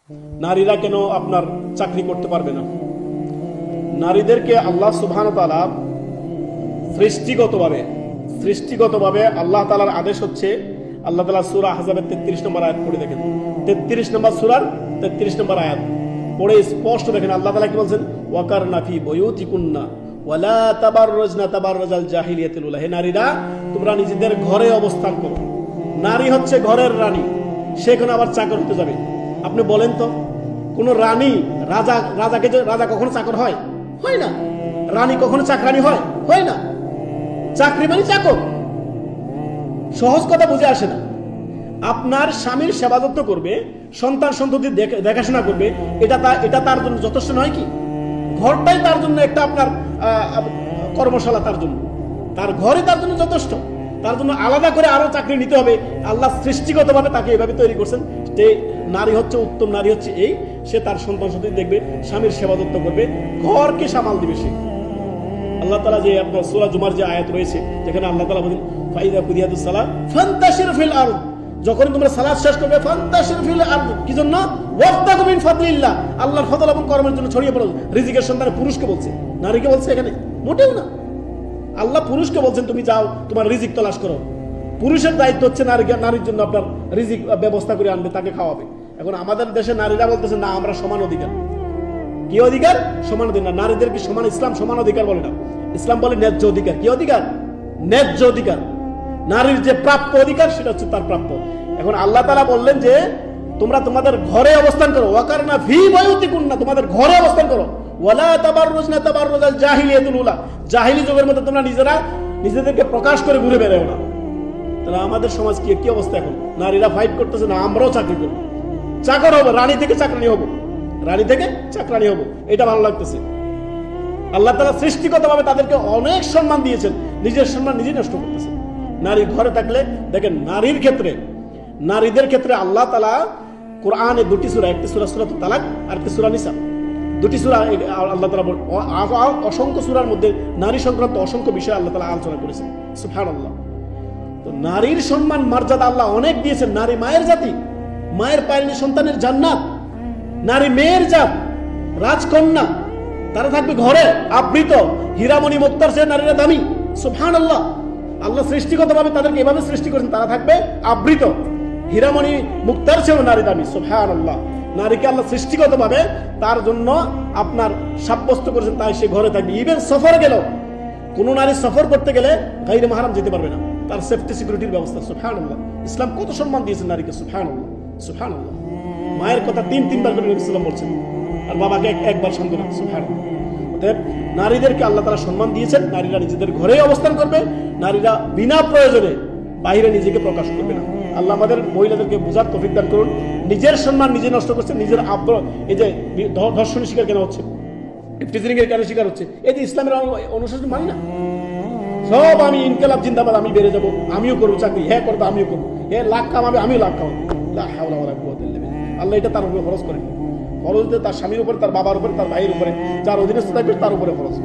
নারীরা কেন আপনার চাকরি করতে পারবে না? নারীদেরকে আল্লাহ সুবহানাহু ওয়া তাআলা সৃষ্টিগতভাবে আল্লাহ তাআলার আদেশ হচ্ছে, আল্লাহ তাআলা সূরা আহজাবের 33 নম্বর আয়াত পড়ে দেখেন, 33 নম্বর সূরার 33 নম্বর আয়াত পড়ে স্পষ্ট দেখেন আল্লাহ তাআলা কি বলছেন, ওয়াকারনা ফি বুয়ুতিকুন্না ওয়ালা তাবাররাজনা তাবাররাজাল জাহিলিয়াতিল উলা। হে নারীরা, তোমরা নিজেদের ঘরে অবস্থান করো। নারী হচ্ছে ঘরের রানী, সেখানে আবার চাকর হতে যাবে? আপনি বলেন তো, কোন রানী রাজা কখনো চাকর হয়? হয় না। রানী কখনো চাকরানী হয়? হয় না। চাকরি মানে চাকর। সহজ কথা বুঝে আসে না। আপনার স্বামীর সেবা যত্ন করবে, সন্তান সন্ততি দেখাশোনা করবে, এটা তার জন্য যথেষ্ট নয় কি? ঘরটাই তার জন্য একটা আপনার কর্মশালা, তার ঘরে তার জন্য যথেষ্ট। তার জন্য আলাদা করে আরো চাকরি নিতে হবে? আল্লাহ সৃষ্টিগতভাবে তাকে এভাবে তৈরি করছেন যে নারী হচ্ছে উত্তম, নারী হচ্ছে এই, সে তার সন্তান সন্ততি দেখবে, স্বামীর সেবা যত্ন করবে, ঘরকে সামাল দিবে সে। আল্লাহ তাআলা যে আপনার সূরা জুমার যে আয়াত রয়েছে, যেখানে আল্লাহ তাআলা বলেন ফাইদা কুদিয়াতুস সালাহ ফান্তাশিরু ফিল আরদ, যখন তোমরা সালাত শেষ করবে ফান্তাশিরু ফিল আরদ, কি জন্য? ওয়াবতাগু মিন ফাদলিল্লাহ, আল্লাহর ফজল এবং কর্মের জন্য ছড়িয়ে পড়ো। রিজিকের সন্ধানে পুরুষকে বলছে, নারীকে বলছে এখানে? মোটেও না। আল্লাহ পুরুষকে বলছেন তুমি যাও তোমার রিজিক তলাশ করো। পুরুষের দায়িত্ব হচ্ছে নারীর জন্য আপনার রিজিক ব্যবস্থা করে আনবে, তাকে খাওয়াবে। এখন আমাদের দেশে নারীরা বলতেছে না, আমরা সমান অধিকার। কি অধিকার? সমান অধিকার। নারীদের কি সমান? ইসলাম সমান অধিকার বলে না, ইসলাম বলে ন্যায্য অধিকার। কি অধিকার? ন্যায্য অধিকার। নারীর যে প্রাপ্য অধিকার সেটা হচ্ছে তার প্রাপ্য। এখন আল্লাহ তাআলা বললেন যে তোমরা তোমাদের ঘরে অবস্থান করো, ওয়াকারনা ফি বুয়ুতিকুন্না, তোমাদের ঘরে অবস্থান করো, ওয়ালা তাবাররুজনা তাবাররুজাল জাহিলিয়াতুল উলা, জাহিলি যুগের মধ্যে তোমরা নিজেদেরকে প্রকাশ করে ঘুরে বেড়াও না। তাহলে আমাদের সমাজ কি অবস্থা? এখন নারীরা ফাইট করতেছে না আমরাও চাকরি করব, চাকর হবো, রানী থেকে চাকরানি হবো, রানী থেকে চাকরানি হবো, এটা ভালো লাগতেছে। আল্লাহ তাআলা সৃষ্টিগতভাবে তাদেরকে অনেক সম্মান দিয়েছেন, নিজের সম্মান নিজে নষ্ট করতেছে। নারী ঘরে থাকলে দেখেন, নারীদের ক্ষেত্রে আল্লাহ তাআলা কোরআনে দুটি সূরা, একটি সূরা সূরাতুত তালাক আর একটি সূরা নিসা, দুটি সূরা আল্লাহ তাআলা অসংখ্য সূরার মধ্যে নারী সংক্রান্ত অসংখ্য বিষয় আল্লাহ তাআলা আলোচনা করেছেন। সুবহানাল্লাহ। তো নারীর সম্মান মর্যাদা আল্লাহ অনেক দিয়েছেন। নারী মায়ের জাতি, মায়ের পায়নি সন্তানের জান্নাত। নারী মেয়ের জাত, রাজকন্যা, তারা থাকবে ঘরে আবৃত, হীরামণি মুক্তার চেয়ে নারীরা দামি। সুবহানাল্লাহ। আল্লাহ সৃষ্টিগতভাবে তাদেরকে এভাবে সৃষ্টি করেছেন, তারা থাকবে আবৃত, হীরামণি মুক্তার চেয়েও নারী দামি। সুবহানাল্লাহ। নারীকে আল্লাহ সৃষ্টিগতভাবে তার জন্য আপনার সাব্যস্ত করেছেন, তাই সে ঘরে থাকবে। ইভেন সফরে গেল, কোন নারী সফর করতে গেলে গায়রে মাহরাম যেতে পারবে না, তার সেফটি সিকিউরিটির ব্যবস্থা। সুবহানাল্লাহ। ইসলাম কত সম্মান দিয়েছেন নারীকে। সুবহানাল্লাহ, সুবহানাল্লাহ। মায়ের কথা তিনবার করে নবী সাল্লাল্লাহু আলাইহি ওয়াসাল্লাম বলছেন, আর বাবাকে একবার সান্ত্বনা। সুবহানাল্লাহ। অতএব নারীদেরকে আল্লাহ তাআলা সম্মান দিয়েছেন। নারীরা নিজেদের ঘরেই অবস্থান করবে, নারীরা বিনা প্রয়োজনে বাইরে নিজেকে প্রকাশ করবে না। আল্লাহ আমাদের মহিলাদেরকে বোঝার তৌফিক দান করুন। নিজের সম্মান নিজে নষ্ট করছে, নিজের এই যে ধর্ষণের শিকার কেন হচ্ছে, ইফতিজিং এর কেন শিকার হচ্ছে? এই যে ইসলামের অনুশাসন মানি না, সব আমি ইনকিলাব জিন্দাবাদ, আমি বেড়ে যাবো, আমিও করবো চাকরি, হ্যাঁ করবো, আমিও করবো, হ্যাঁ লাখ কামাবে, আমিও লাখ কামাবো। লা হাওলা ওয়ালা কুওয়াতা ইল্লা বিল্লাহ। আল্লাহ এটা তার উপরে ফরজ করেন। ফরজ তার স্বামীর উপরে, তার বাবার উপরে, তার ভাইয়ের উপরে, যার অধীনস্থ থাকবে তার উপরে ফরজ।